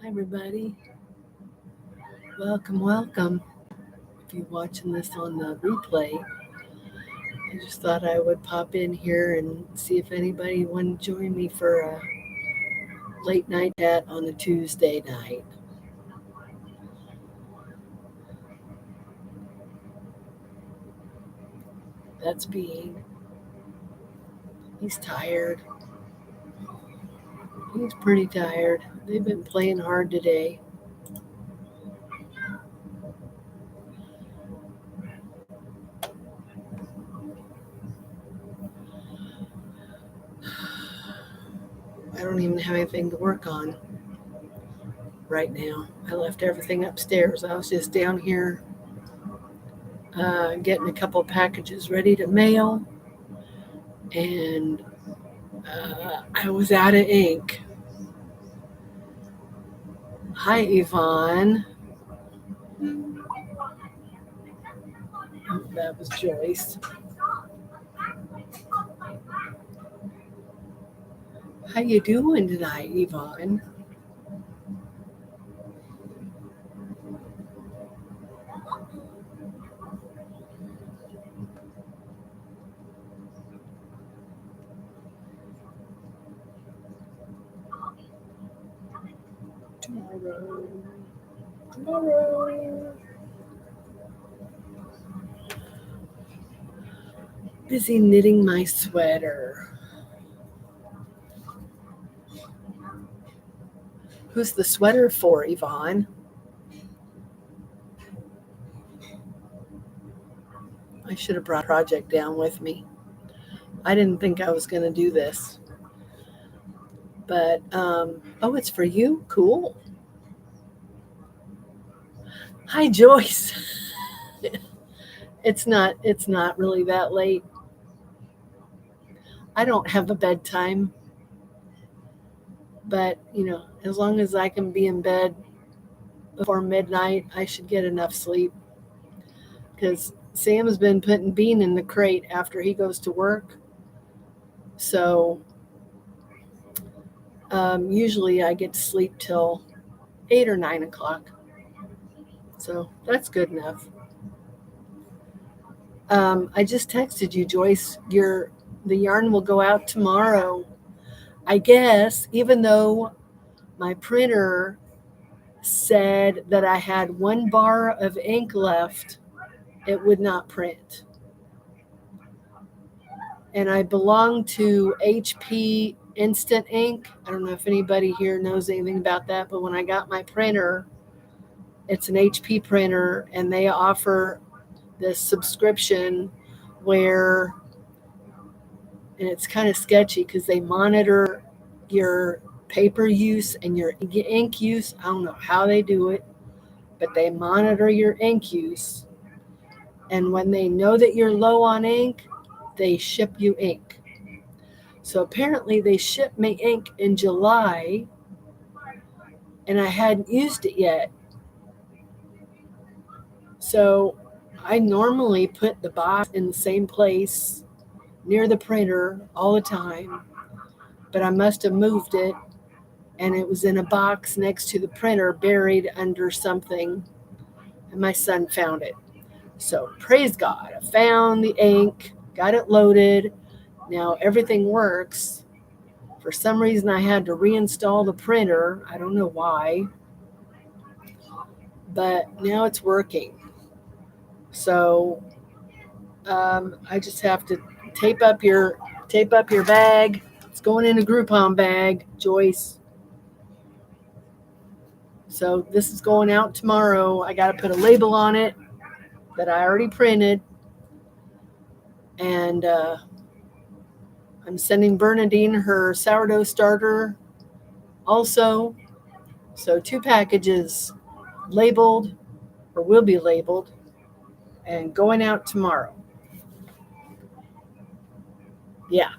Hi, everybody. Welcome. If you're watching this on the replay, I just thought I would pop in here and see if anybody wanted to join me for a late night chat on a Tuesday night. That's being. He's tired. He's pretty tired. They've been playing hard today. I don't even have anything to work on right now. I left everything upstairs. I was just down here getting a couple packages ready to mail, and I was out of ink. Hi, Yvonne. Oh, that was Joyce. How you doing tonight, Yvonne? Tomorrow. Busy knitting my sweater. Who's the sweater for, Yvonne? I should have brought a project down with me. I didn't think I was going to do this. But, oh, it's for you? Cool. Hi, Joyce. It's not really that late. I don't have a bedtime. But, as long as I can be in bed before midnight, I should get enough sleep. Because Sam's been putting Bean in the crate after he goes to work. So usually I get to sleep till 8 or 9 o'clock. So that's good enough. I just texted you, Joyce. The yarn will go out tomorrow. I guess, even though my printer said that I had 1 bar of ink left, it would not print. And I belong to HP Instant Ink. I don't know if anybody here knows anything about that, but when I got my printer, it's an HP printer, and they offer this subscription where, and it's kind of sketchy because they monitor your paper use and your ink use. I don't know how they do it, but they monitor your ink use. And when they know that you're low on ink, they ship you ink. So apparently they shipped me ink in July, and I hadn't used it yet. So I normally put the box in the same place near the printer all the time, but I must have moved it, and it was in a box next to the printer, buried under something, and my son found it. So praise God, I found the ink, got it loaded. Now everything works. For some reason, I had to reinstall the printer. I don't know why, but now it's working. So I just have to tape up your bag. It's going in a Groupon bag, Joyce. So this is going out tomorrow. I got to put a label on it that I already printed, and I'm sending Bernadine her sourdough starter also. So 2 packages labeled, or will be labeled, and going out tomorrow. Yeah.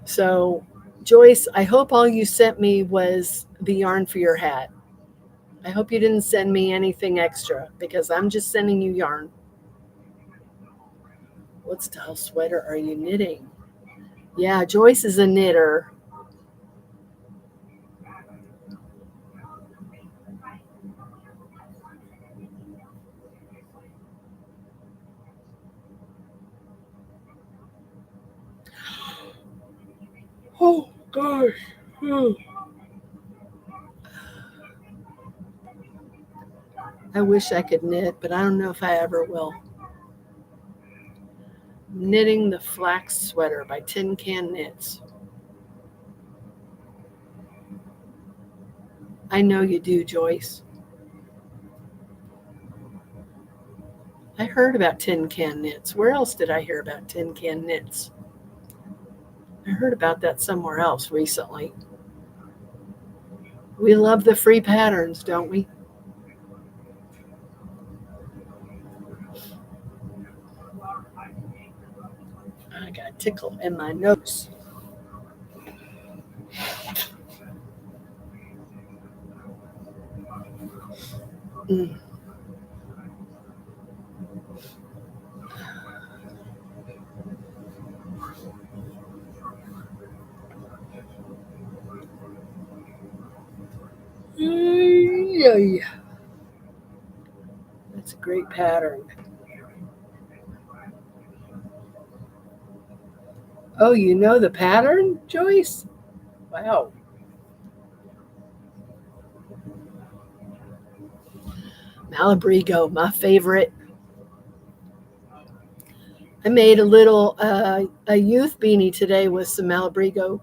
So, Joyce, I hope all you sent me was the yarn for your hat. I hope you didn't send me anything extra, because I'm just sending you yarn. What style sweater are you knitting? Yeah, Joyce is a knitter. Oh gosh. Oh. I wish I could knit, but I don't know if I ever will. Knitting the Flax Sweater by Tin Can Knits. I know you do, Joyce. I heard about Tin Can Knits. Where else did I hear about Tin Can Knits? I heard about that somewhere else recently. We love the free patterns, don't we? I got a tickle in my nose. Mm. Yeah. That's a great pattern. Oh, you know the pattern, Joyce? Wow. Malabrigo, my favorite. I made a youth beanie today with some Malabrigo.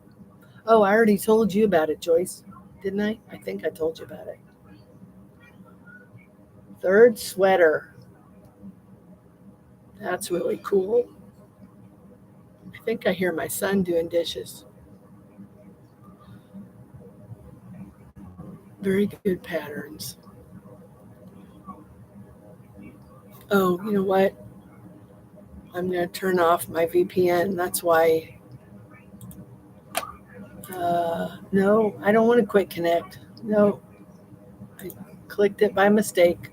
Oh, I already told you about it, Joyce. Didn't I? I think I told you about it. Third sweater. That's really cool. I think I hear my son doing dishes. Very good patterns. Oh, you know what? I'm going to turn off my VPN. That's why. No, I don't want to quick connect. No, I clicked it by mistake.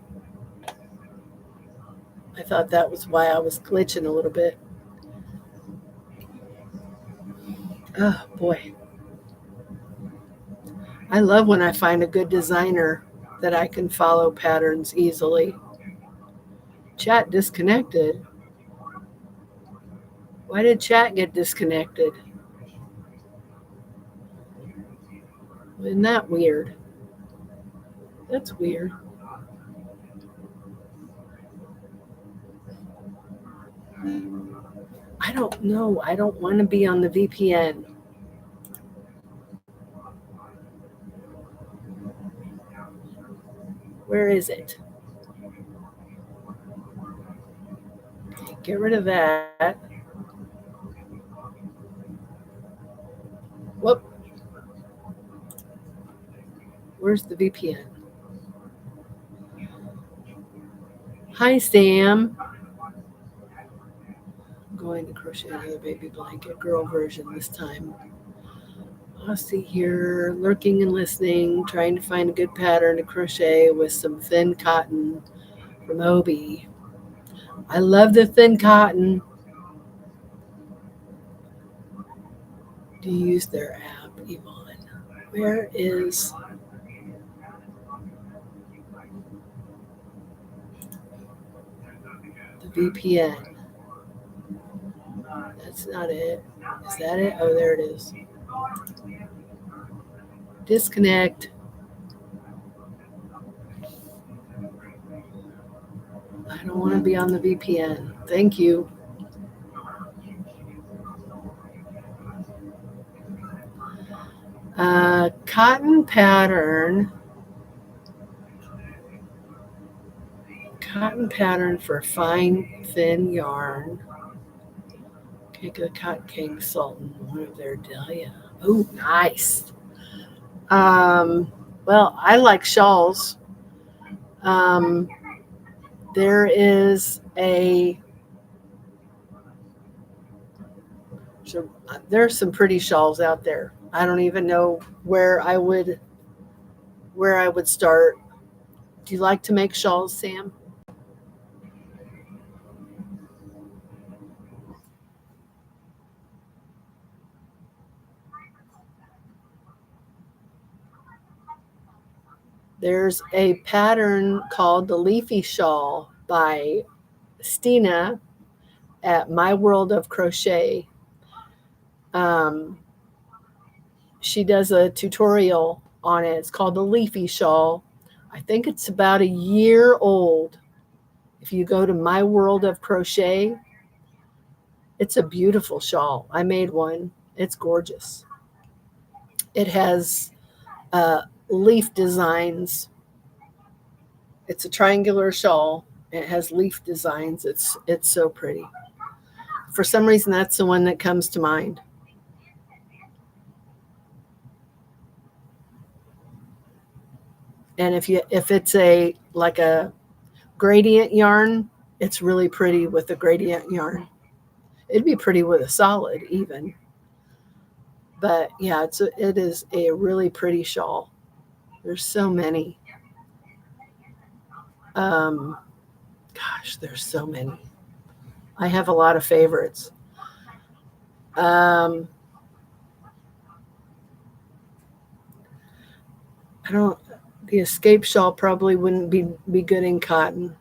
I thought that was why I was glitching a little bit. Oh, boy. I love when I find a good designer that I can follow patterns easily. Chat disconnected. Why did chat get disconnected? Isn't that weird? That's weird. I don't know. I don't want to be on the VPN. Where is it? Get rid of that. Whoop. Where's the VPN? Hi, Sam. I'm going to crochet another baby blanket, girl version this time. I'll see here, lurking and listening, trying to find a good pattern to crochet with some thin cotton from Obi. I love the thin cotton. Do you use their app, Yvonne? Where is the VPN? That's not it. Is that it? Oh, there it is. Disconnect. I don't want to be on the VPN. Thank you. Cotton pattern. Cotton pattern for fine, thin yarn. Okay, good Cotton King Sultan. One of their Dahlia. Oh, nice. Well, I like shawls. There is there's some pretty shawls out there. I don't even know where I would start. Do you like to make shawls, Sam? There's a pattern called the Leafy Shawl by Stina at My World of Crochet. Um, she does a tutorial on it. It's called the Leafy Shawl. I think it's about a year old. If you go to My World of Crochet, it's a beautiful shawl. I made one. It's gorgeous. It has uh, leaf designs. It's a triangular shawl. It has leaf designs. It's so pretty. For some reason, that's the one that comes to mind. And if it's a like a gradient yarn, it's really pretty with a gradient yarn. It'd be pretty with a solid even. But yeah, it is a really pretty shawl. There's so many. Um, Gosh, there's so many. I have a lot of favorites. Um, I don't. The escape shawl probably wouldn't be good in cotton.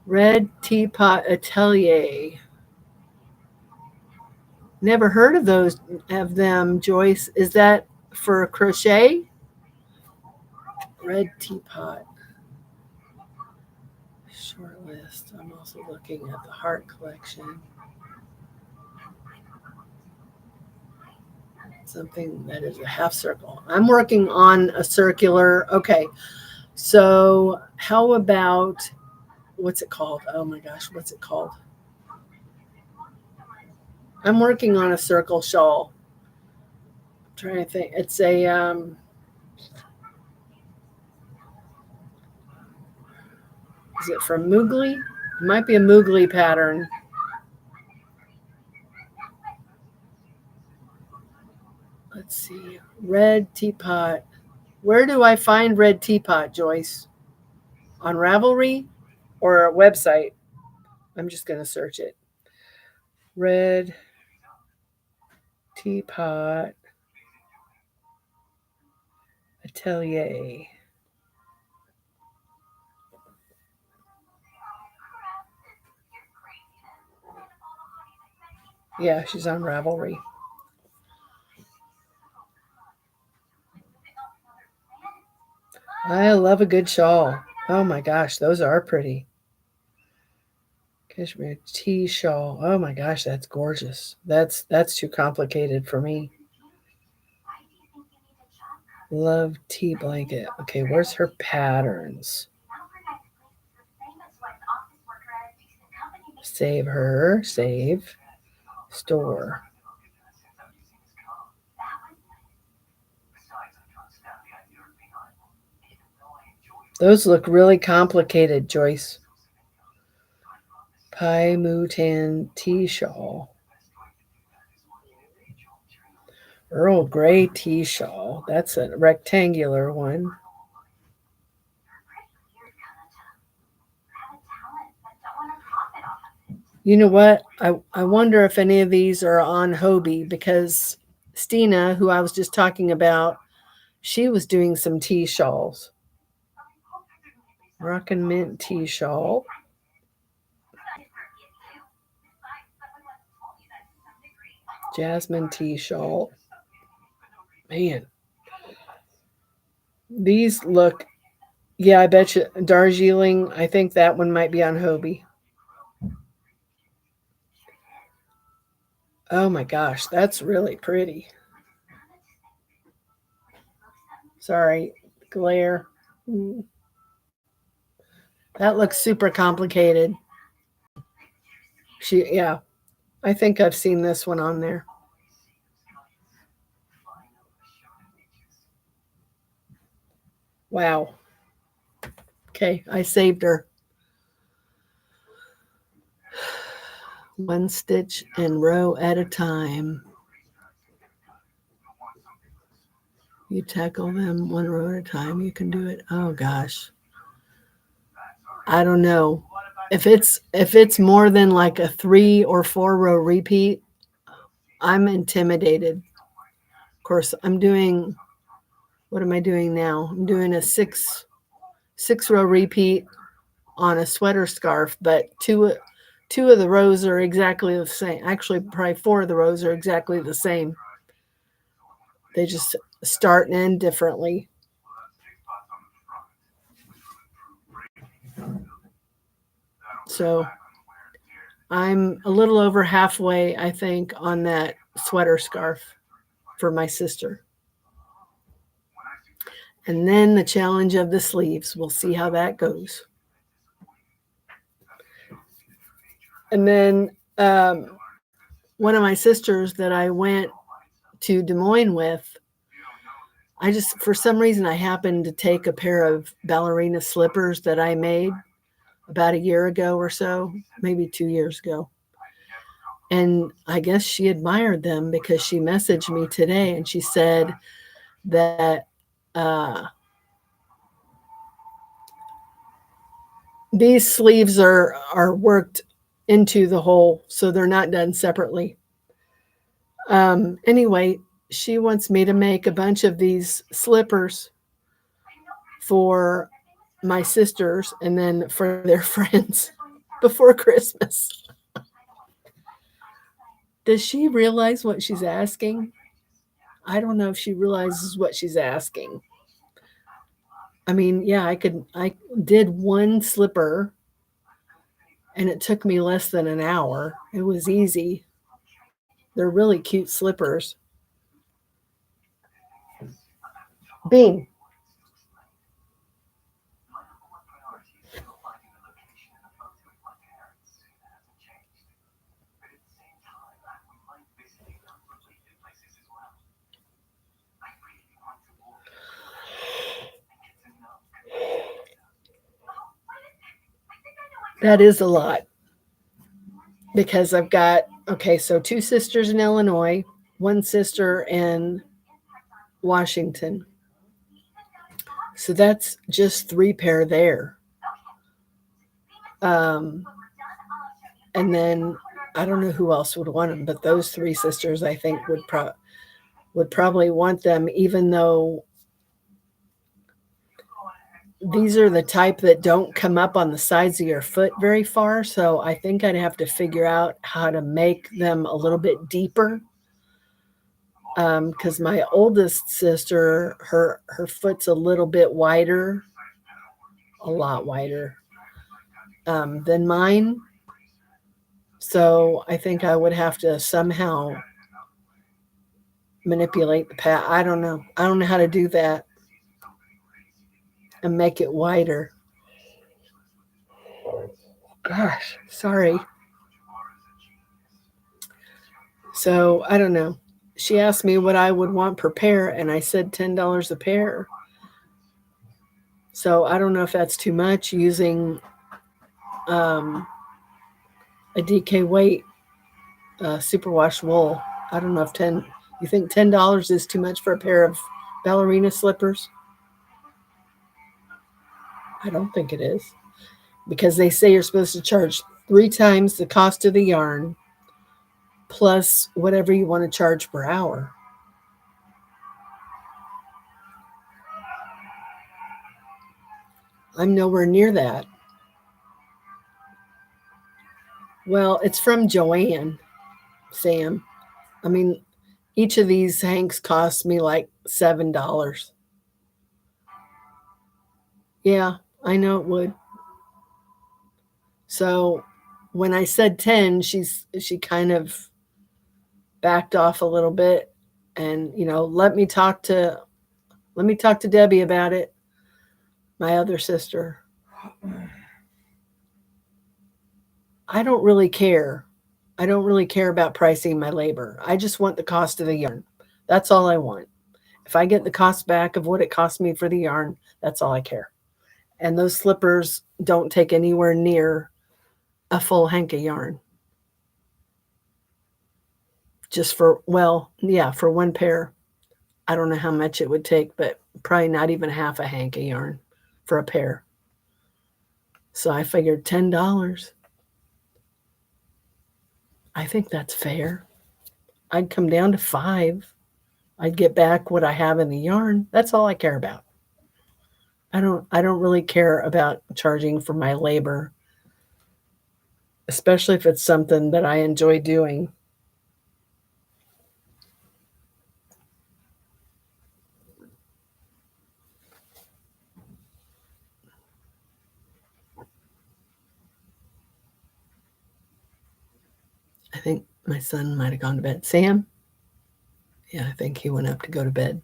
Red Teapot Atelier. Never heard of them, Joyce. Is that for crochet? Red Teapot. Short list. I'm also looking at the Heart Collection. Something that is a half circle. I'm working on a circular. Okay. So how about, what's it called? Oh my gosh, what's it called? I'm working on a circle shawl. I'm trying to think. It's a is it from Moogly? It might be a Moogly pattern. Let's see. Red Teapot. Where do I find Red Teapot, Joyce? On Ravelry or a website? I'm just going to search it. Red Teapot Atelier. Yeah, she's on Ravelry. I love a good shawl. Oh my gosh, those are pretty. Cashmere tea shawl. Oh my gosh, that's gorgeous. That's too complicated for me. Love tea blanket. Okay, where's her patterns? Save her. Save. Store. Those look really complicated, Joyce. Pai Mutan tea shawl. Earl Grey tea shawl. That's a rectangular one. You know what? I wonder if any of these are on Hobie because Stina, who I was just talking about, she was doing some tea shawls. Rockin' Mint tea shawl. Jasmine tea shawl. Man. These look, yeah, I bet you Darjeeling, I think that one might be on Hobie. Oh my gosh, that's really pretty. Sorry, glare. That looks super complicated. Yeah, I think I've seen this one on there. Wow. Okay, I saved her. One stitch and row at a time. You tackle them one row at a time. You can do it. Oh gosh. I don't know. If it's more than like a 3 or 4 row repeat, I'm intimidated. Of course, I'm doing, what am I doing now? I'm doing a 6 row repeat on a sweater scarf, but 2 of the rows are exactly the same. Actually, probably 4 of the rows are exactly the same. They just start and end differently. So I'm a little over halfway, I think, on that sweater scarf for my sister. And then the challenge of the sleeves. We'll see how that goes. And then one of my sisters that I went to Des Moines with, I just, for some reason, I happened to take a pair of ballerina slippers that I made about a year ago or so, maybe 2 years ago. And I guess she admired them because she messaged me today and she said that these sleeves are worked into the hole, so they're not done separately. Anyway, she wants me to make a bunch of these slippers for my sisters and then for their friends before Christmas. Does she realize what she's asking? I don't know if she realizes what she's asking. I mean, yeah, I did one slipper and it took me less than an hour. It was easy. They're really cute slippers. Bean. That is a lot because I've got, okay, so 2 sisters in Illinois, 1 sister in Washington. So that's just 3 pair there. And then I don't know who else would want them, but those 3 sisters I think would probably want them, even though these are the type that don't come up on the sides of your foot very far. So I think I'd have to figure out how to make them a little bit deeper. Because my oldest sister, her foot's a little bit wider, a lot wider than mine. So I think I would have to somehow manipulate the pad. I don't know. I don't know how to do that and make it wider. Gosh, sorry. So I don't know. She asked me what I would want per pair, and I said $10 a pair. So I don't know if that's too much using a DK weight superwash wool. I don't know if you think $10 is too much for a pair of ballerina slippers? I don't think it is, because they say you're supposed to charge 3 times the cost of the yarn plus whatever you want to charge per hour. I'm nowhere near that. Well, it's from Joanne, Sam. I mean, each of these hanks cost me like $7. Yeah, I know it would. So when I said 10, she kind of backed off a little bit and, let me talk to Debbie about it, my other sister. I don't really care. I don't really care about pricing my labor. I just want the cost of the yarn. That's all I want. If I get the cost back of what it cost me for the yarn, that's all I care. And those slippers don't take anywhere near a full hank of yarn. Just for one pair. I don't know how much it would take, but probably not even half a hank of yarn for a pair. So I figured $10. I think that's fair. I'd come down to 5. I'd get back what I have in the yarn. That's all I care about. I don't really care about charging for my labor. especially if it's something that I enjoy doing. I think my son might have gone to bed. Sam? Yeah, I think he went up to go to bed.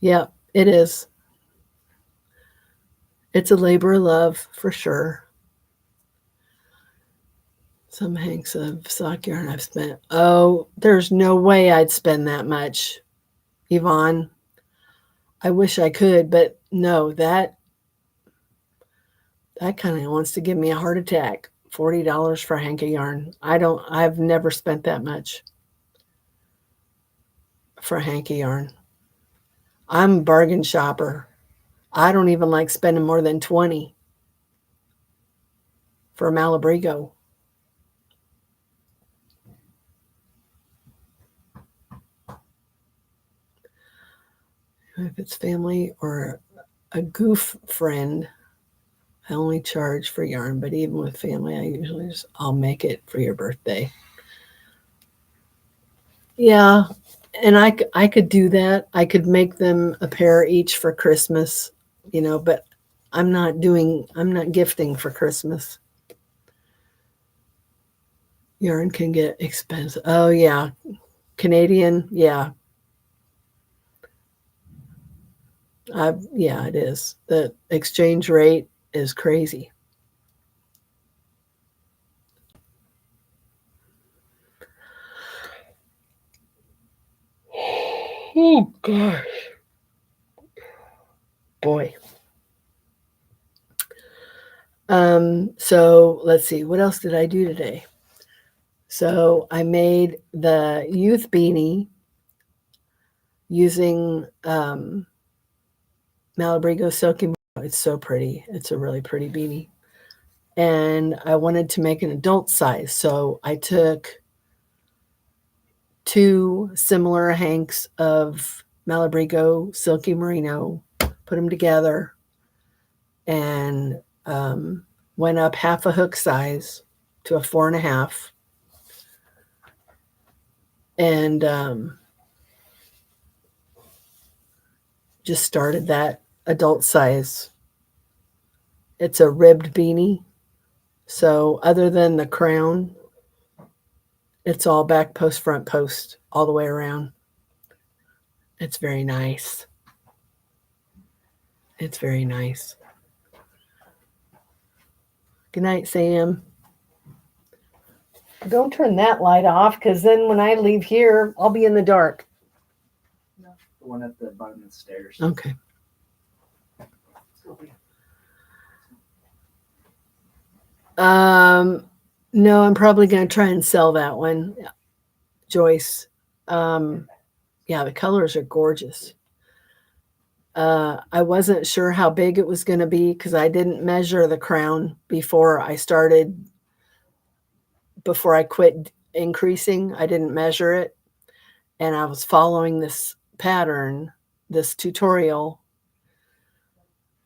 Yeah, it is. It's a labor of love for sure. Some hanks of sock yarn I've spent. Oh, there's no way I'd spend that much, Yvonne. I wish I could, but no, that kind of wants to give me a heart attack. $40 for a hank of yarn. I've never spent that much for a hank of yarn. I'm a bargain shopper. I don't even like spending more than 20 for a Malabrigo. If it's family or a goof friend, I only charge for yarn, but even with family, I usually I'll make it for your birthday. Yeah, and I could do that. I could make them a pair each for Christmas, but I'm not gifting for Christmas. Yarn can get expensive. Oh yeah, Canadian, yeah. Yeah, it is. The exchange rate is crazy. Oh gosh. Boy. So let's see, what else did I do today? So I made the youth beanie using Malabrigo Silky. It's so pretty. It's a really pretty beanie. And I wanted to make an adult size. So I took 2 similar hanks of Malabrigo Silky Merino, put them together, and went up half a hook size to a 4.5. And just started that adult size. It's a ribbed beanie. So other than the crown, it's all back post, front post, all the way around. It's very nice. It's very nice. Good night, Sam. Don't turn that light off, because then when I leave here, I'll be in the dark. No, the one at the bottom of the stairs. Okay. No, I'm probably going to try and sell that one, Joyce. Yeah, the colors are gorgeous. I wasn't sure how big it was going to be because I didn't measure the crown before I quit increasing. I didn't measure it. And I was following this pattern, this tutorial.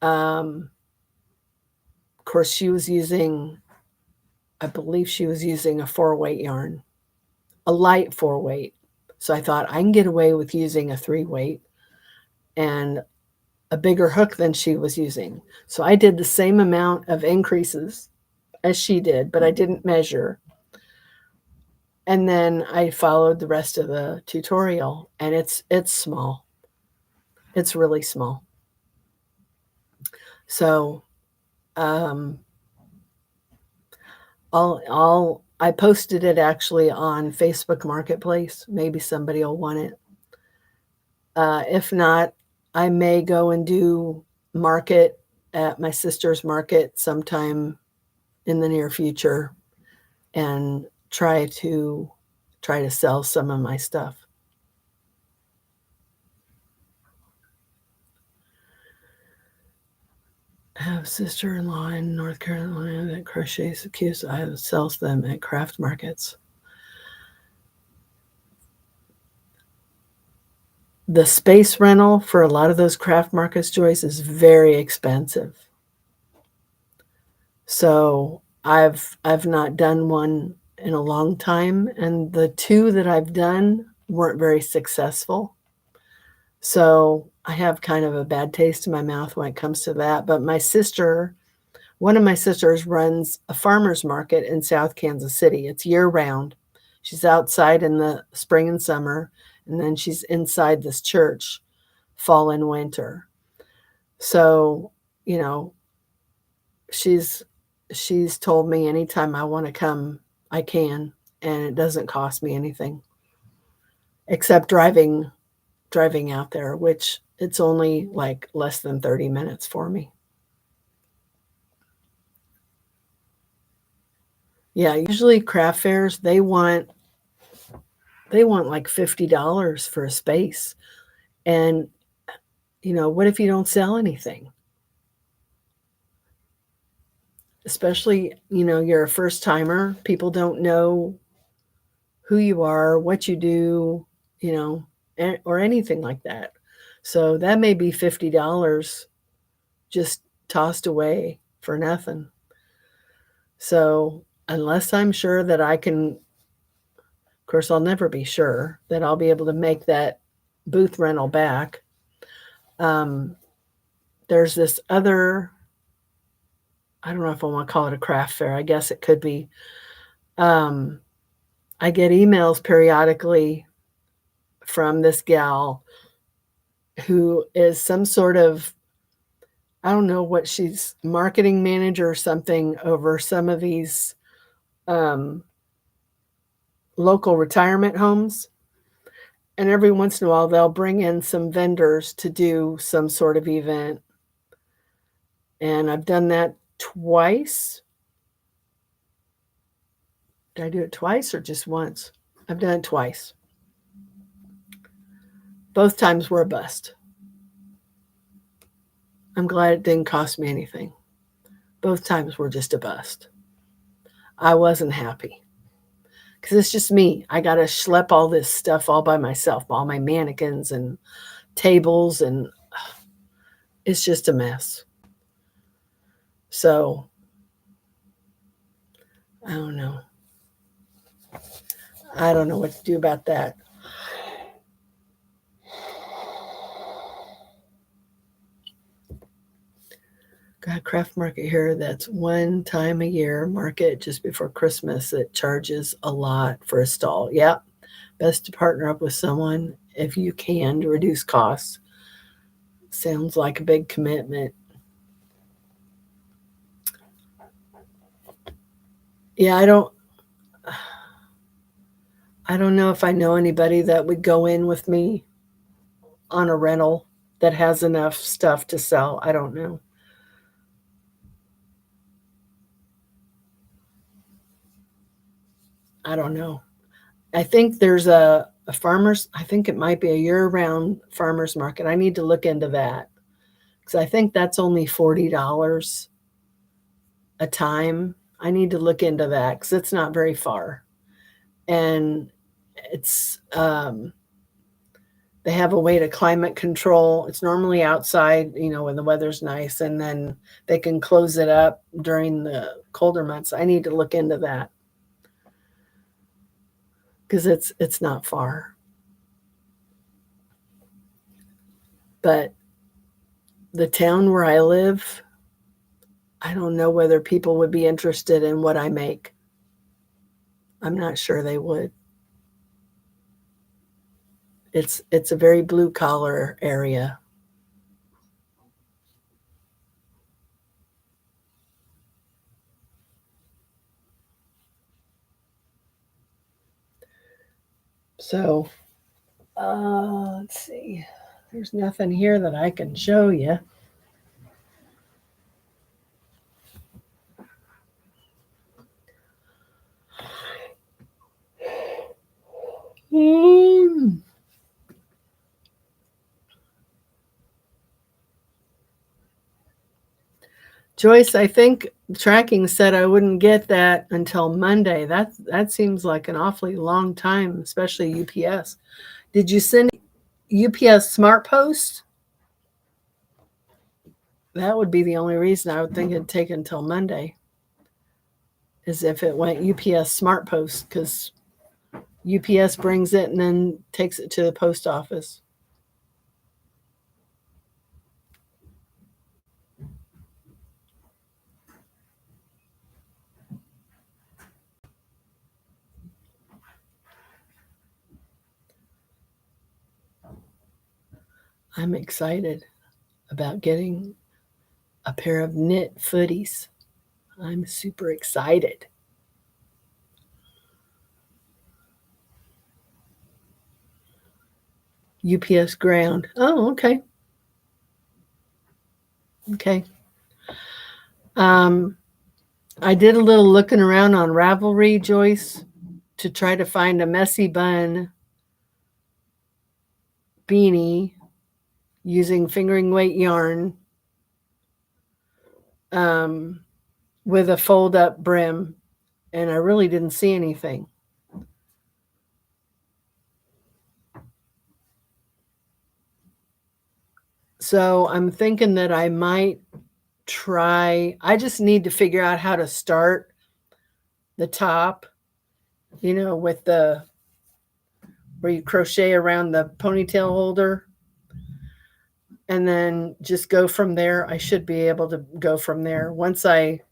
Of course, I believe she was using a 4-weight yarn, a light 4-weight. So I thought I can get away with using a 3-weight and a bigger hook than she was using. So I did the same amount of increases as she did, but I didn't measure. And then I followed the rest of the tutorial, and it's small. It's really small. So I posted it actually on Facebook Marketplace. Maybe somebody will want it. If not, I may go and do market at my sister's market sometime in the near future and try to sell some of my stuff. I have a sister-in-law in North Carolina that crochets cues. I sells them at craft markets. the space rental for a lot of those craft markets, Joyce, is very expensive. So I've not done one in a long time, and the two that I've done weren't very successful. So I have kind of a bad taste in my mouth when it comes to that. But one of my sisters runs a farmer's market in South Kansas City. It's year round. She's outside in the spring and summer, and then she's inside this church fall and winter. So, you know, she's told me anytime I want to come, I can, and it doesn't cost me anything except driving out there, which it's only like less than 30 minutes for me. Yeah, usually craft fairs, they want like $50 for a space. And what if you don't sell anything? Especially, you're a first timer, people don't know who you are, what you do, or anything like that. So that may be $50 just tossed away for nothing. So unless I'm sure that I can, of course, I'll never be sure that I'll be able to make that booth rental back. There's this other, I don't know if I want to call it a craft fair. I guess it could be. I get emails periodically from this gal who is some sort of, I don't know what she's, marketing manager or something over some of these local retirement homes. And every once in a while, they'll bring in some vendors to do some sort of event. And I've done that twice. Did I do it twice or just once? I've done it twice. Both times were a bust. I'm glad it didn't cost me anything. Both times were just a bust. I wasn't happy because it's just me. I got to schlep all this stuff all by myself, all my mannequins and tables, and it's just a mess. So I don't know. I don't know what to do about that. Got a craft market here that's one time a year market just before Christmas that charges a lot for a stall. Yeah, best to partner up with someone if you can to reduce costs. Sounds like a big commitment. Yeah, I don't know if I know anybody that would go in with me on a rental that has enough stuff to sell. I don't know. I don't know. I think there's a farmer's, I think it might be a year-round farmer's market. I need to look into that because I think that's only $40 a time. I need to look into that because it's not very far. And it's, they have a way to climate control. It's normally outside, when the weather's nice, and then they can close it up during the colder months. I need to look into that because it's not far. But the town where I live, I don't know whether people would be interested in what I make. I'm not sure they would. It's a very blue collar area. So, let's see. There's nothing here that I can show you. Joyce, I think tracking said I wouldn't get that until Monday. That seems like an awfully long time, especially UPS. Did you send UPS Smart Post, that would be the only reason I would think it'd take until Monday, is if it went UPS Smart Post, because UPS brings it and then takes it to the post office. I'm excited about getting a pair of knit footies. I'm super excited. UPS ground. Oh, okay. Okay. I did a little looking around on Ravelry, Joyce, to try to find a messy bun beanie using fingering weight yarn with a fold up brim, and I really didn't see anything. So I'm thinking that I might try, I just need to figure out how to start the top, with the where you crochet around the ponytail holder, and then just go from there. I should be able to go from there once I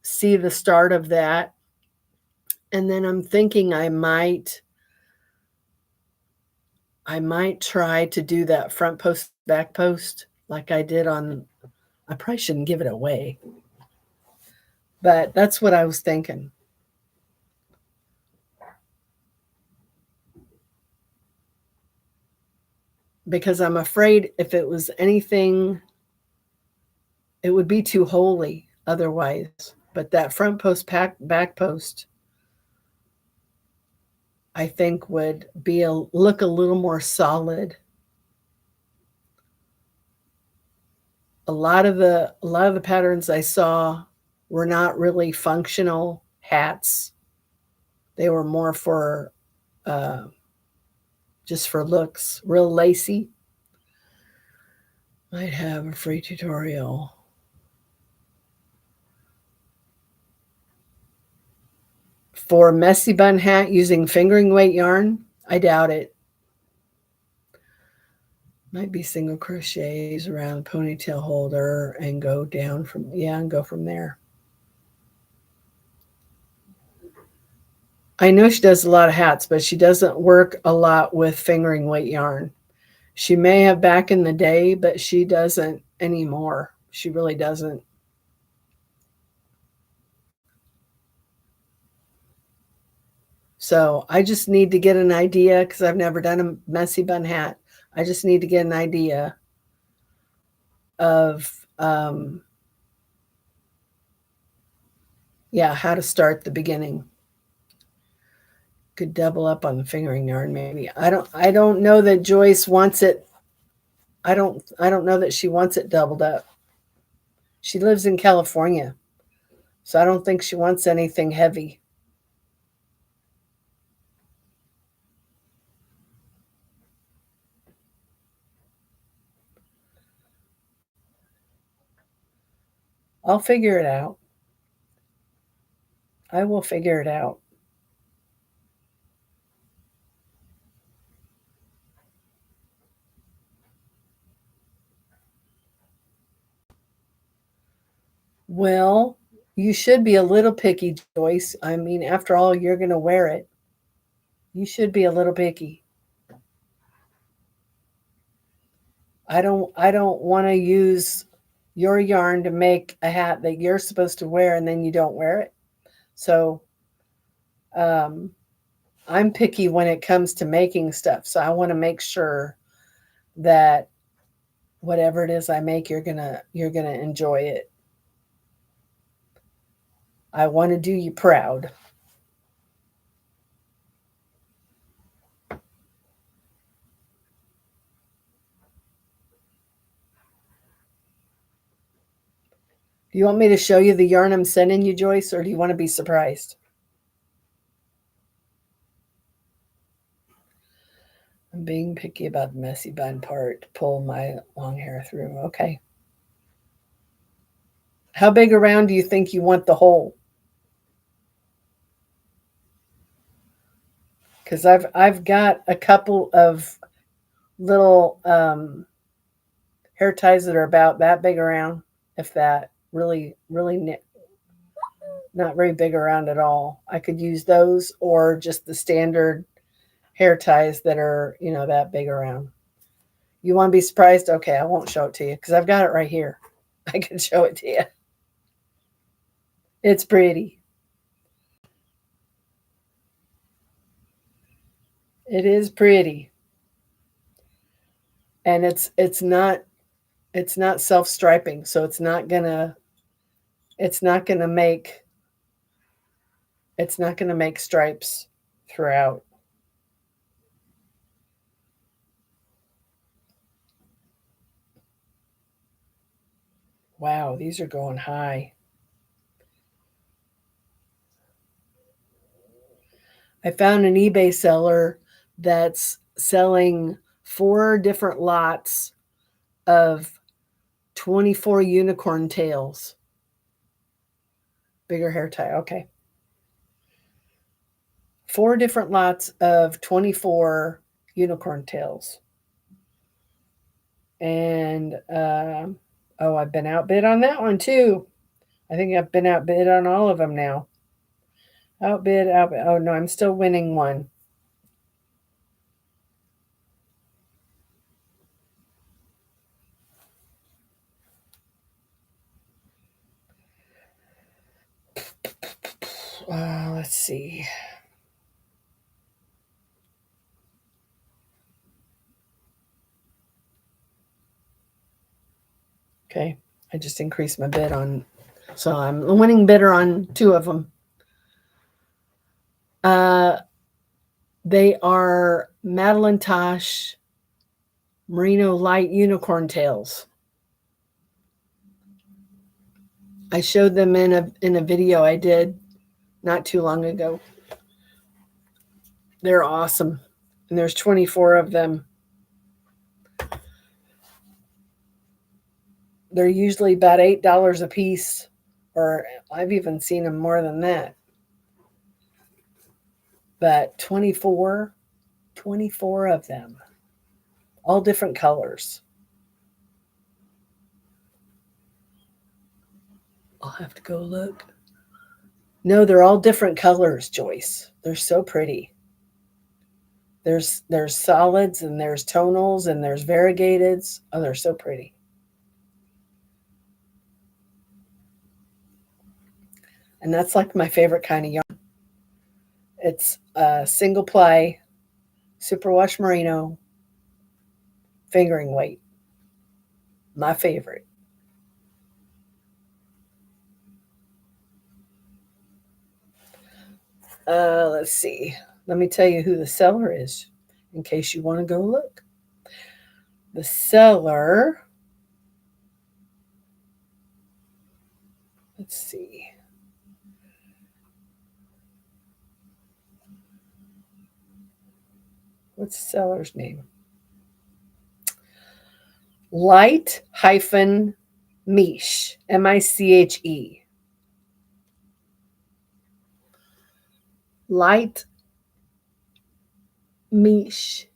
see the start of that. And then I'm thinking I might try to do that front post, back post like I did on, I probably shouldn't give it away, but that's what I was thinking. Because I'm afraid if it was anything, it would be too holy otherwise. But that front post, back post, I think would look a little more solid. A lot of the patterns I saw were not really functional hats. They were more for just for looks, real lacy. Might have a free tutorial. For messy bun hat using fingering weight yarn, I doubt it. Might be single crochets around the ponytail holder and go down and go from there. I know she does a lot of hats, but she doesn't work a lot with fingering weight yarn. She may have back in the day, but she doesn't anymore. She really doesn't. So I just need to get an idea, because I've never done a messy bun hat. I just need to get an idea of how to start the beginning. Could double up on the fingering yarn maybe. I don't know that Joyce wants it. I don't know that she wants it doubled up. She lives in California, so I don't think she wants anything heavy. I'll figure it out. I will figure it out. Well, you should be a little picky, Joyce. I mean, after all, you're going to wear it. You should be a little picky. I don't want to use your yarn to make a hat that you're supposed to wear and then you don't wear it. So I'm picky when it comes to making stuff. So I want to make sure that whatever it is I make, you're gonna enjoy it. I want to do you proud. Do you want me to show you the yarn I'm sending you, Joyce, or do you want to be surprised? I'm being picky about the messy bun part to pull my long hair through. Okay. How big around do you think you want the hole? Because I've got a couple of little hair ties that are about that big around, if that, really not very big around at all. I could use those or just the standard hair ties that are, that big around. You want to be surprised? Okay, I won't show it to you because I've got it right here. I can show it to you. It's pretty. It is pretty. And it's not self-striping, so it's not going to make stripes throughout. Wow, these are going high. I found an eBay seller that's selling 4 different lots of 24 unicorn tails. Bigger hair tie. Okay. 4 different lots of 24 unicorn tails. And, I've been outbid on that one too. I think I've been outbid on all of them now. Outbid. Oh no, I'm still winning one. Let's see. Okay, I just increased my bid on, so I'm a winning bidder on 2 of them. They are Madeline Tosh Merino Light Unicorn Tails. I showed them in a video I did not too long ago. They're awesome. And there's 24 of them. They're usually about $8 a piece, or I've even seen them more than that. But 24 of them, all different colors. I'll have to go look. No, they're all different colors, Joyce. They're so pretty. There's solids and there's tonals and there's variegateds. Oh, they're so pretty. And that's like my favorite kind of yarn. It's single ply, superwash merino, fingering weight. My favorite. Let's see. Let me tell you who the seller is in case you want to go look. The seller, let's see. What's the seller's name? Light-Miche, M-I-C-H-E. Light Miche.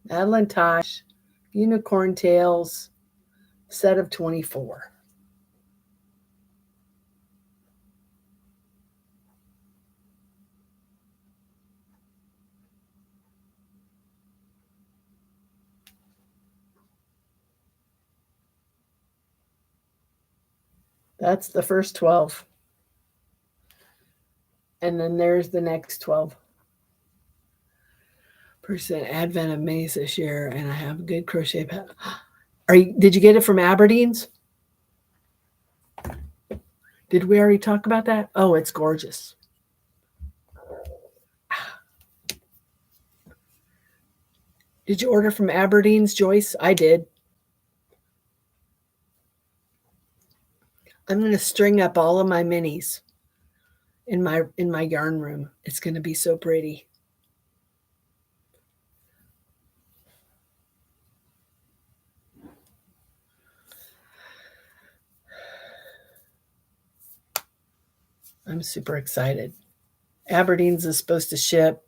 Madeline Tosh, unicorn tails, set of 24. That's the first 12. And then there's the next 12% advent of maize this year, and I have a good crochet pattern. Did you get it from Aberdeen's? Did we already talk about that? Oh, it's gorgeous. Did you order from Aberdeen's, Joyce? I did. I'm going to string up all of my minis in my yarn room. It's going to be so pretty. I'm super excited. Aberdeen's is supposed to ship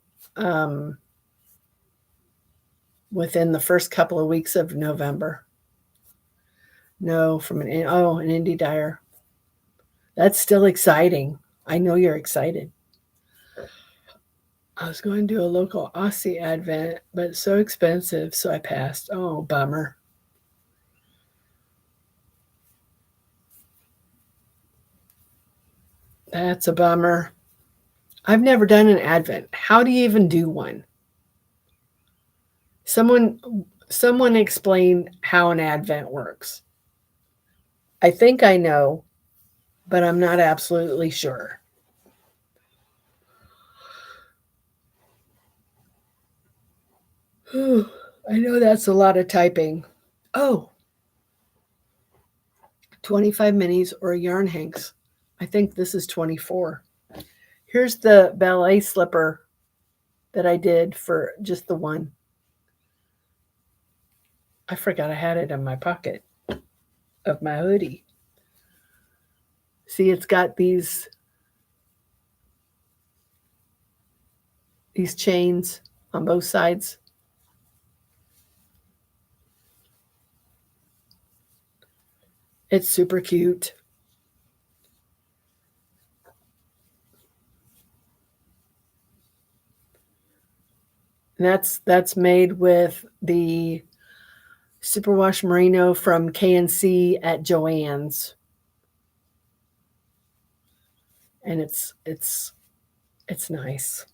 within the first couple of weeks of November. No, from an indie dyer. That's still exciting. I know you're excited. I was going to do a local Aussie advent, but it's so expensive, so I passed. Oh, bummer. That's a bummer. I've never done an advent. How do you even do one? Someone explain how an advent works. I think I know, but I'm not absolutely sure. I know that's a lot of typing. Oh, 25 minis or yarn hanks. I think this is 24. Here's the ballet slipper that I did for just the one. I forgot I had it in my pocket of my hoodie. See, it's got these chains on both sides. It's super cute. And that's made with the superwash merino from KNC at Joann's. And it's nice.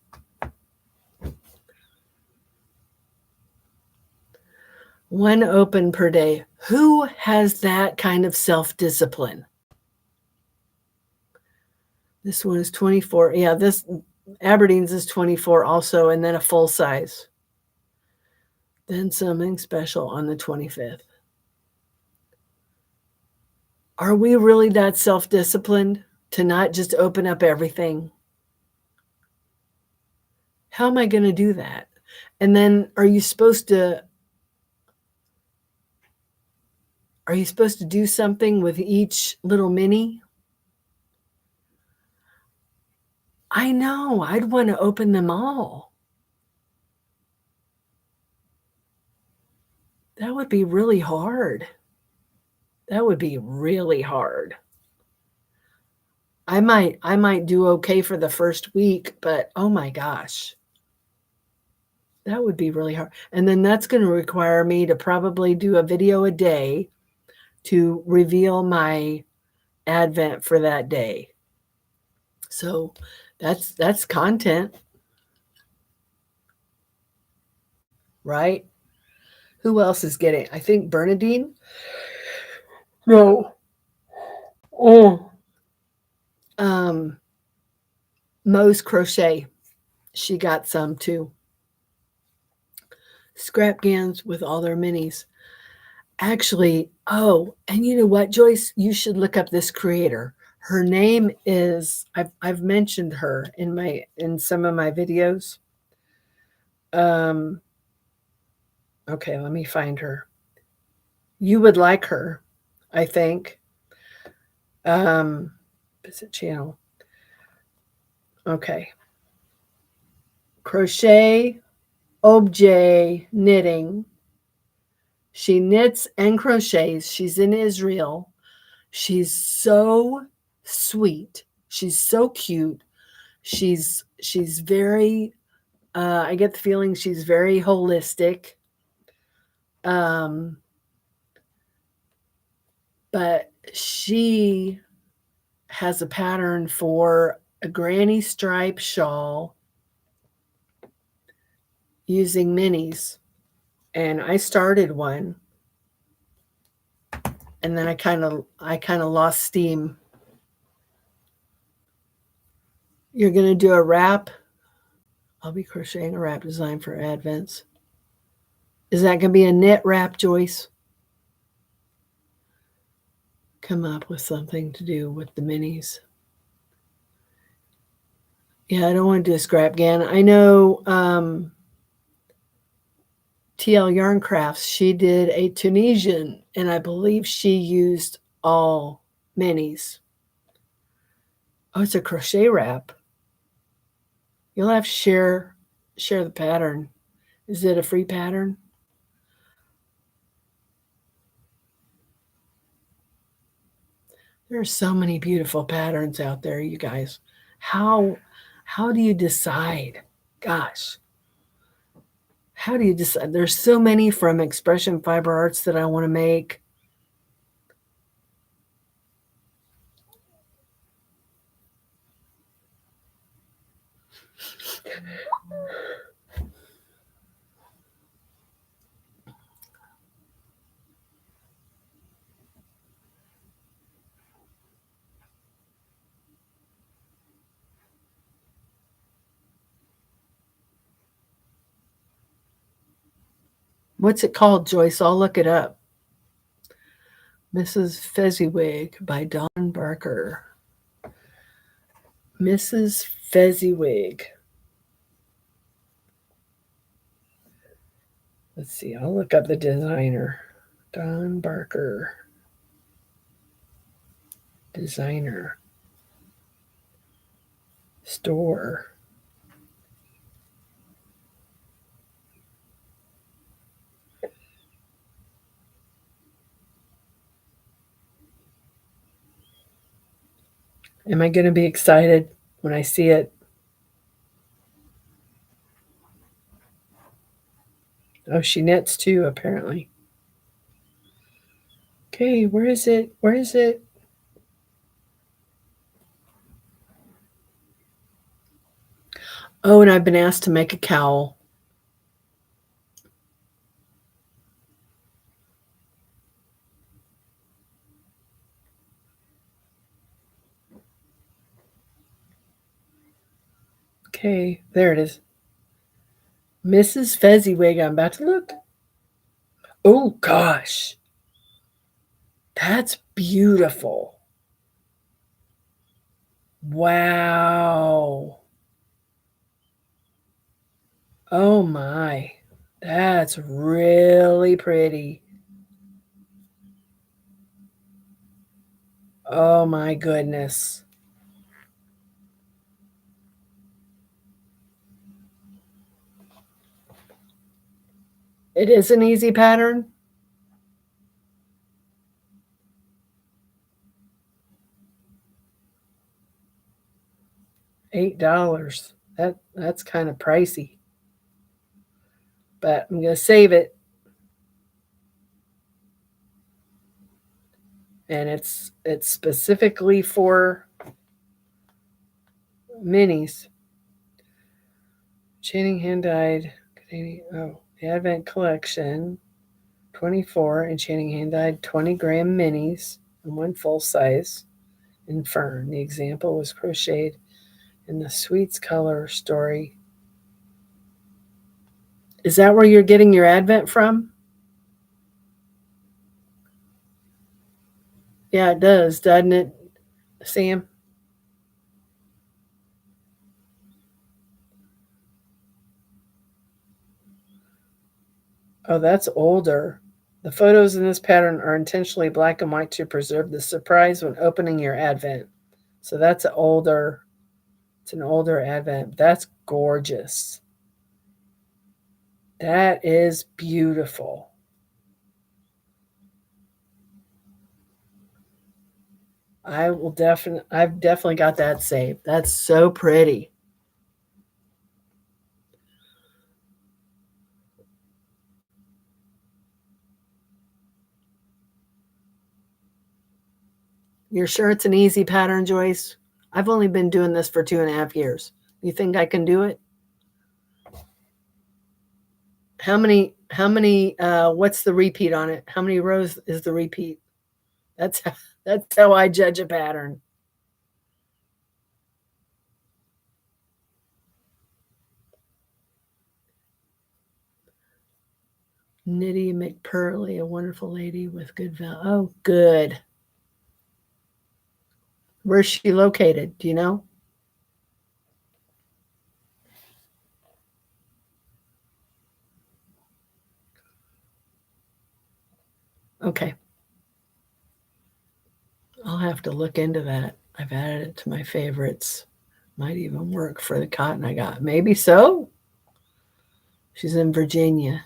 One open per day. Who has that kind of self-discipline? This one is 24. Yeah, this Aberdeen's is 24 also, and then a full size. Then something special on the 25th. Are we really that self-disciplined to not just open up everything? How am I going to do that? And then are you supposed to do something with each little mini? I know. I'd want to open them all. That would be really hard. That would be really hard. I might do okay for the first week, but oh my gosh. That would be really hard. And then that's going to require me to probably do a video a day to reveal my advent for that day. So that's content. Right? Who else is getting? I think Bernadine. No. Oh. Mo's Crochet. She got some too. Scrap Gans with all their minis. Actually, and you know what, Joyce? You should look up this creator. Her name is I've mentioned her in some of my videos. Okay, let me find her. You would like her, I think. Visit channel. Okay. Crochet, objet, knitting. She knits and crochets. She's in Israel. She's so sweet. She's so cute. She's very, I get the feeling she's very holistic. But she has a pattern for a granny stripe shawl using minis. And I started one. And then I kind of lost steam. You're going to do a wrap. I'll be crocheting a wrap design for Advents. Is that going to be a knit wrap, Joyce? Come up with something to do with the minis. Yeah, I don't want to do a scrap gan. I know TL Yarn Crafts, she did a Tunisian, and I believe she used all minis. Oh, it's a crochet wrap. You'll have to share the pattern. Is it a free pattern? There are so many beautiful patterns out there, you guys. How how do you decide? Gosh, how do you decide? There's so many from Expression Fiber Arts that I want to make. What's it called, Joyce? I'll look it up. Mrs. Fezziwig by Dawn Barker. Mrs. Fezziwig. Let's see, I'll look up the designer. Dawn Barker. Designer. Store. Am I going to be excited when I see it? Oh, she knits too, apparently. Okay, where is it? Where is it? Oh, and I've been asked to make a cowl. Okay, there it is. Mrs. Fezziwig, I'm about to look. Oh, gosh. That's beautiful. Wow. Oh, my. That's really pretty. Oh, my goodness. It is an easy pattern. $8. That's kind of pricey. But I'm gonna save it. And it's specifically for minis. Channing hand dyed. Oh, the Advent collection. 24 and Channing hand dyed 20-gram minis and one full size in fern. The example was crocheted in the Sweets Color story. Is that where you're getting your Advent from? Yeah, it does, doesn't it, Sam? Oh, that's older. The photos in this pattern are intentionally black and white to preserve the surprise when opening your Advent. So that's it's an older Advent. That's gorgeous. That is beautiful. I've definitely got that saved. That's so pretty. You're sure it's an easy pattern, Joyce? I've only been doing this for 2.5 years. You think I can do it? How many what's the repeat on it? How many rows is the repeat? That's that's how I judge a pattern. Nitty McPurley, a wonderful lady with good value. Oh, good. Where's she located? Do you know? Okay. I'll have to look into that. I've added it to my favorites. Might even work for the cotton I got. Maybe so. She's in Virginia.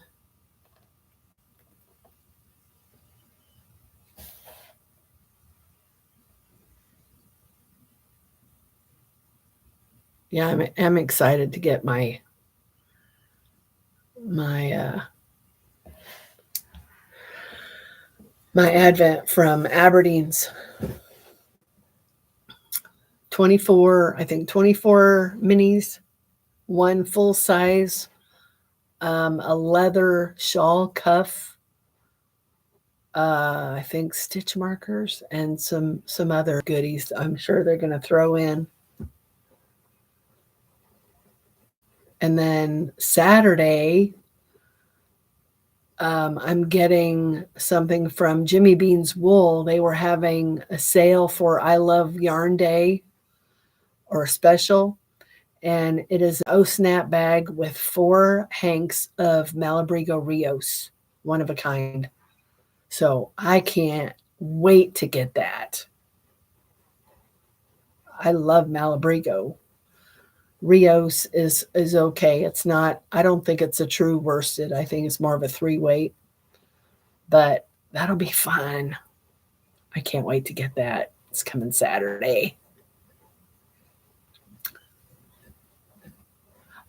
Yeah, I'm excited to get my my Advent from Aberdeen's. 24, I think 24 minis, one full size, a leather shawl cuff, I think stitch markers, and some other goodies I'm sure they're going to throw in. And then Saturday, I'm getting something from Jimmy Bean's Wool. They were having a sale for I Love Yarn Day or a special. And it is an snap bag with 4 hanks of Malabrigo Rios, one of a kind. So I can't wait to get that. I love Malabrigo. Rios is okay. It's not, I don't think it's a true worsted. I think it's more of a 3-weight. But that'll be fun. I can't wait to get that. It's coming Saturday.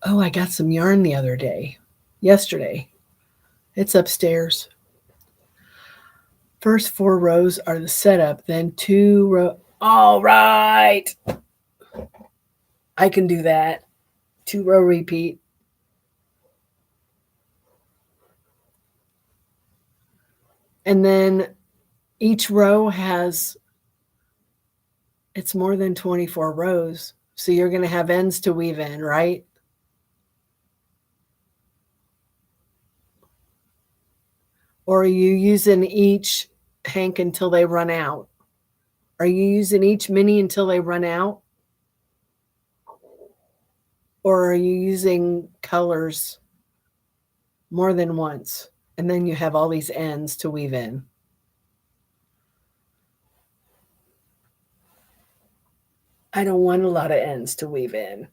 Oh, I got some yarn the other day. Yesterday. It's upstairs. First 4 rows are the setup, then 2 row. All right. I can do that. 2-row repeat. And then each row has, it's more than 24 rows. So you're going to have ends to weave in, right? Or are you using each hank until they run out? Are you using each mini until they run out? Or are you using colors more than once? And then you have all these ends to weave in. I don't want a lot of ends to weave in.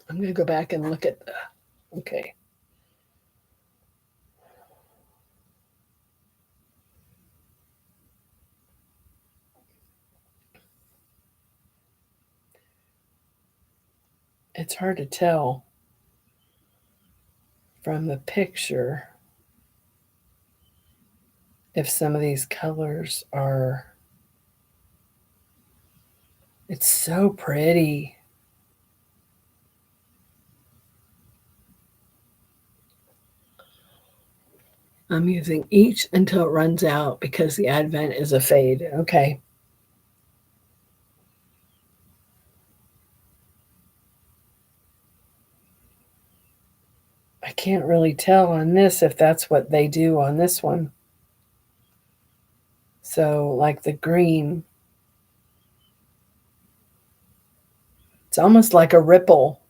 I'm going to go back and look at the, okay. It's hard to tell from the picture if some of these colors are, it's so pretty. I'm using each until it runs out because the Advent is a fade. Okay. I can't really tell on this if that's what they do on this one. So, like the green, it's almost like a ripple.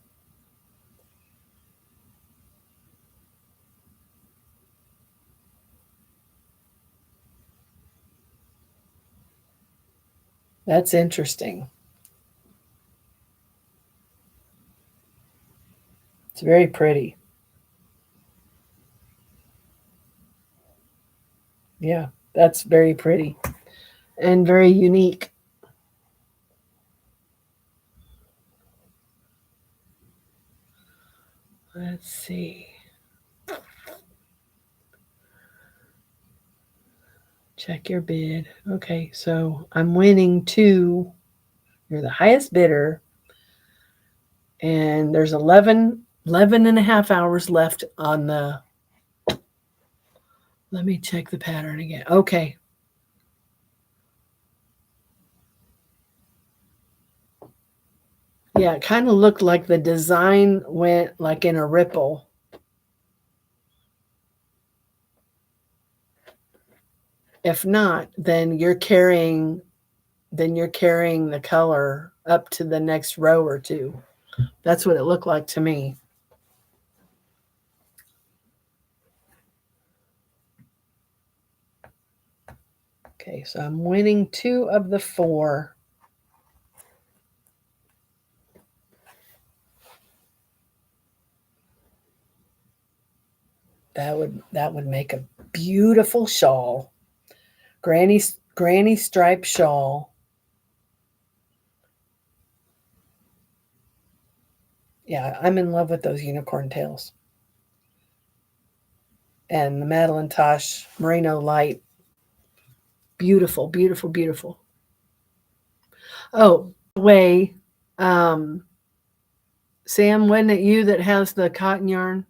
That's interesting. It's very pretty. Yeah, that's very pretty and very unique. Let's see. Check your bid. Okay, so I'm winning 2. You're the highest bidder. And there's 11 and a half hours left on the, let me check the pattern again. Okay. Yeah, it kind of looked like the design went like in a ripple. If not, then you're carrying the color up to the next row or 2. That's what it looked like to me. Okay, so I'm winning 2 of the 4. That would make a beautiful shawl. Granny striped shawl. Yeah, I'm in love with those unicorn tails. And the Madeline Tosh merino light. Beautiful, beautiful, beautiful. Oh, by the way, Sam, wasn't it you that has the cotton yarn?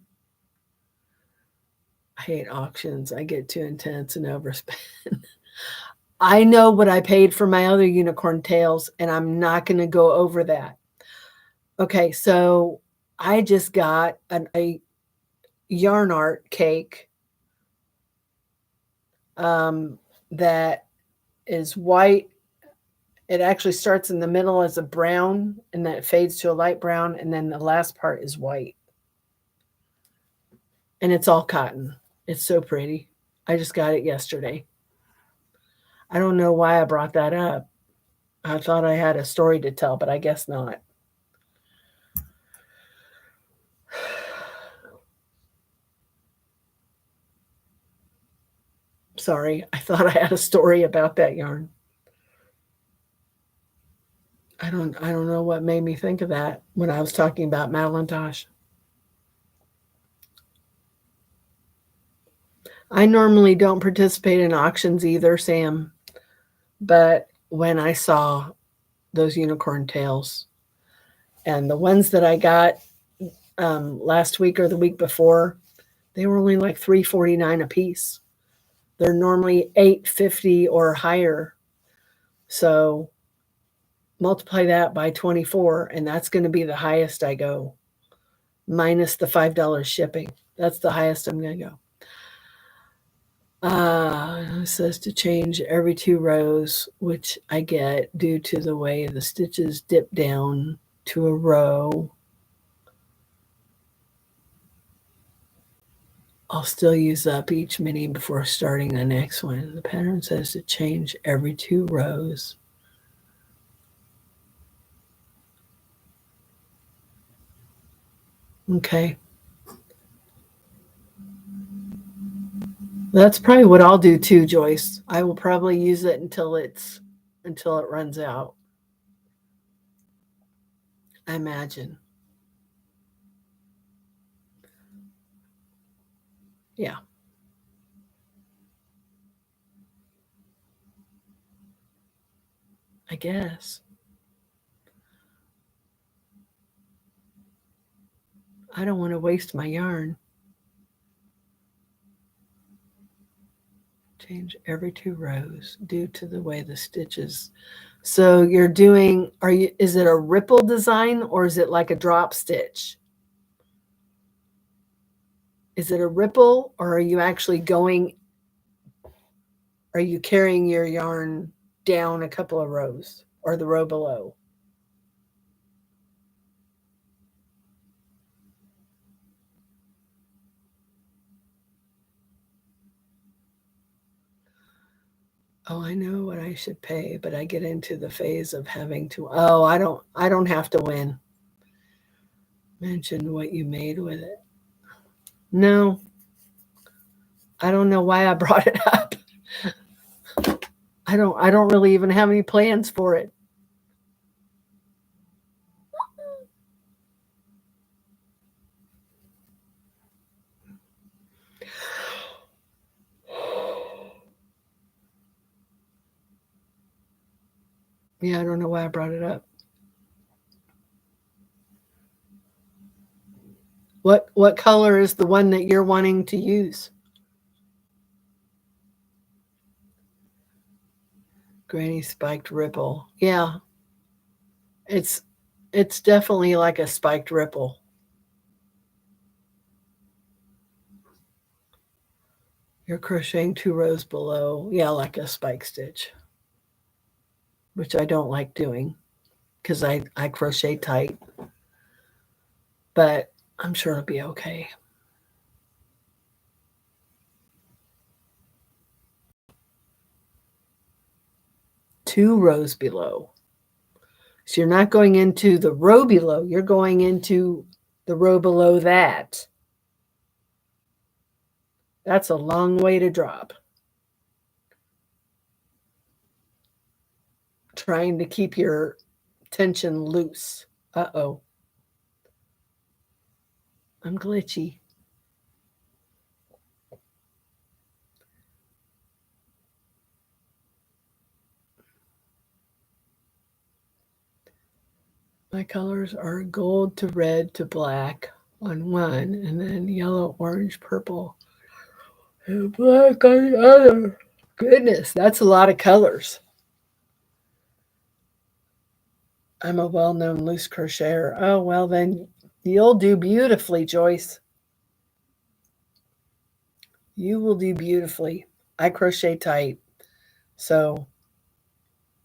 I hate auctions. I get too intense and overspend. I know what I paid for my other unicorn tails, and I'm not going to go over that. Okay, so I just got a yarn art cake that is white. It actually starts in the middle as a brown, and then it fades to a light brown, and then the last part is white. And it's all cotton. It's so pretty. I just got it yesterday. I don't know why I brought that up. I thought I had a story to tell, but I guess not. Sorry, I thought I had a story about that yarn. I don't know what made me think of that when I was talking about Madeline Tosh. I normally don't participate in auctions either, Sam, but when I saw those unicorn tails and the ones that I got last week or the week before, they were only like $3.49 a piece. They're normally $8.50 or higher. So multiply that by 24, and that's going to be the highest I go, minus the $5 shipping. That's the highest I'm going to go. It says to change every 2 rows, which I get due to the way the stitches dip down to a row. I'll still use up each mini before starting the next one. The pattern says to change every 2 rows. Okay. That's probably what I'll do too, Joyce. I will probably use it until it runs out. I imagine. Yeah. I guess. I don't want to waste my yarn. Change every 2 rows due to the way the stitches. So you're doing, is it a ripple design or is it like a drop stitch? Is it a ripple or are you actually are you carrying your yarn down a couple of rows or the row below? Oh, I know what I should pay, but I get into the phase of having to, I don't have to win. Mention what you made with it. No. I don't know why I brought it up. I don't really even have any plans for it. Yeah, I don't know why I brought it up. What color is the one that you're wanting to use? Granny spiked ripple. Yeah. It's definitely like a spiked ripple. You're crocheting 2 rows below. Yeah, like a spike stitch. Which I don't like doing because I crochet tight. But I'm sure it'll be okay. 2 rows below. So you're not going into the row below, you're going into the row below that. That's a long way to drop. Trying to keep your tension loose. Uh-oh. I'm glitchy. My colors are gold to red to black on one, and then yellow, orange, purple, and black on the other. Goodness, that's a lot of colors. I'm a well-known loose crocheter. Oh, well, then you'll do beautifully, Joyce. You will do beautifully. I crochet tight, so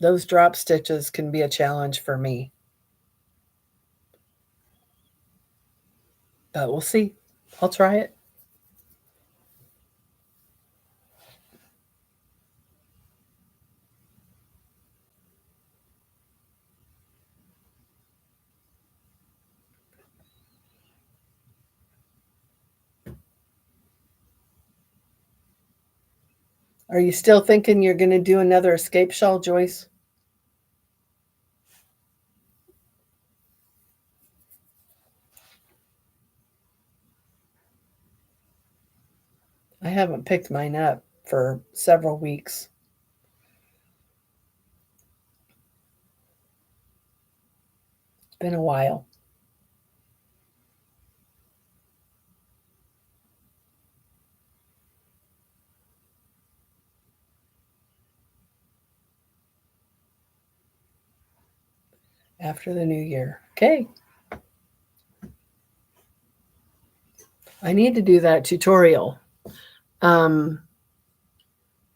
those drop stitches can be a challenge for me. But we'll see. I'll try it. Are you still thinking you're going to do another escape shawl, Joyce? I haven't picked mine up for several weeks. It's been a while. After the new year. Okay. I need to do that tutorial.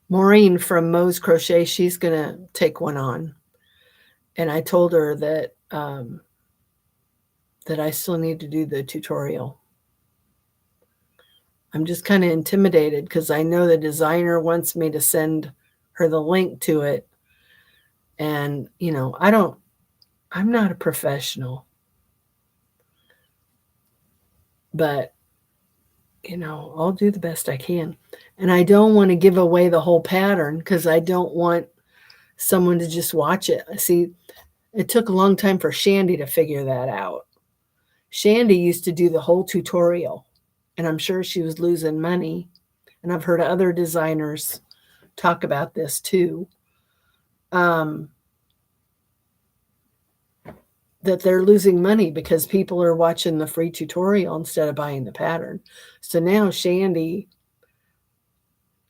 Maureen from Mo's Crochet, she's going to take one on. And I told her that that I still need to do the tutorial. I'm just kind of intimidated because I know the designer wants me to send her the link to it. And, I'm not a professional. But, I'll do the best I can. And I don't want to give away the whole pattern because I don't want someone to just watch it. See, it took a long time for Shandy to figure that out. Shandy used to do the whole tutorial, and I'm sure she was losing money. And I've heard other designers talk about this too. That they're losing money because people are watching the free tutorial instead of buying the pattern. So now Shandy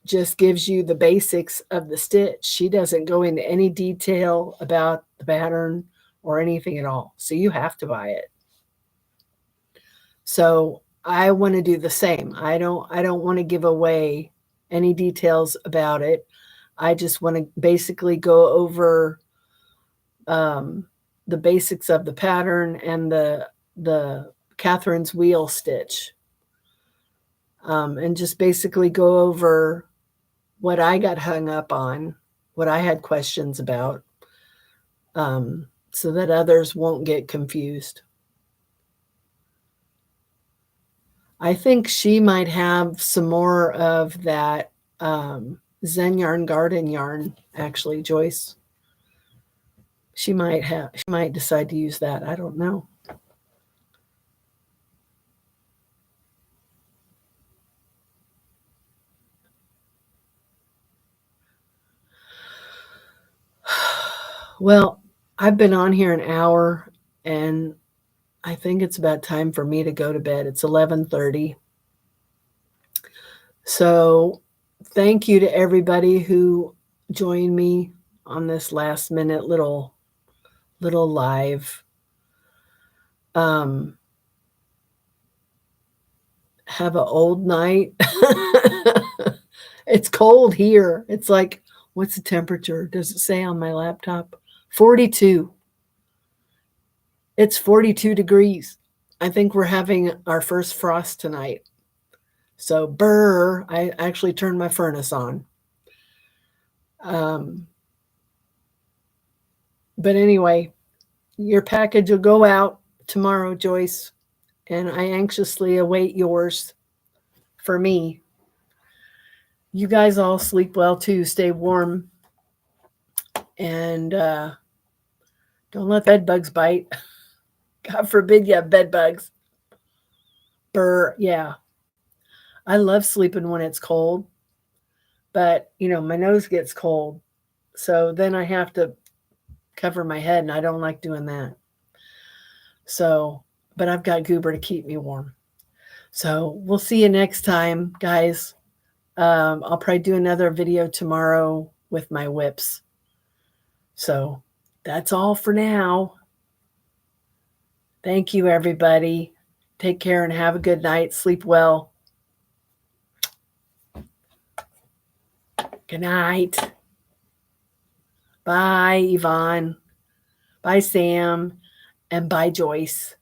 just gives you the basics of the stitch. She doesn't go into any detail about the pattern or anything at all. So you have to buy it. So I want to do the same. I don't want to give away any details about it. I just want to basically go over the basics of the pattern and the Catherine's wheel stitch. And just basically go over what I got hung up on, what I had questions about, so that others won't get confused. I think she might have some more of that Zen Yarn Garden yarn, actually, Joyce. She might decide to use that. I don't know. Well, I've been on here an hour, and I think it's about time for me to go to bed. It's 11:30. So thank you to everybody who joined me on this last minute little live. Have an old night. It's cold here. It's like, what's the temperature? Does it say on my laptop? 42. It's 42 degrees. I think we're having our first frost tonight. So, brr, I actually turned my furnace on. But anyway, your package will go out tomorrow, Joyce, and I anxiously await yours for me. You guys all sleep well too. Stay warm and don't let bed bugs bite. God forbid you have bed bugs. Burr, yeah. I love sleeping when it's cold, but my nose gets cold. So then I have to cover my head, and I don't like doing that. So, but I've got Goober to keep me warm. So we'll see you next time, guys. I'll probably do another video tomorrow with my whips. So that's all for now. Thank you, everybody. Take care and have a good night. Sleep well. Good night. Bye, Yvonne. Bye, Sam. And bye, Joyce.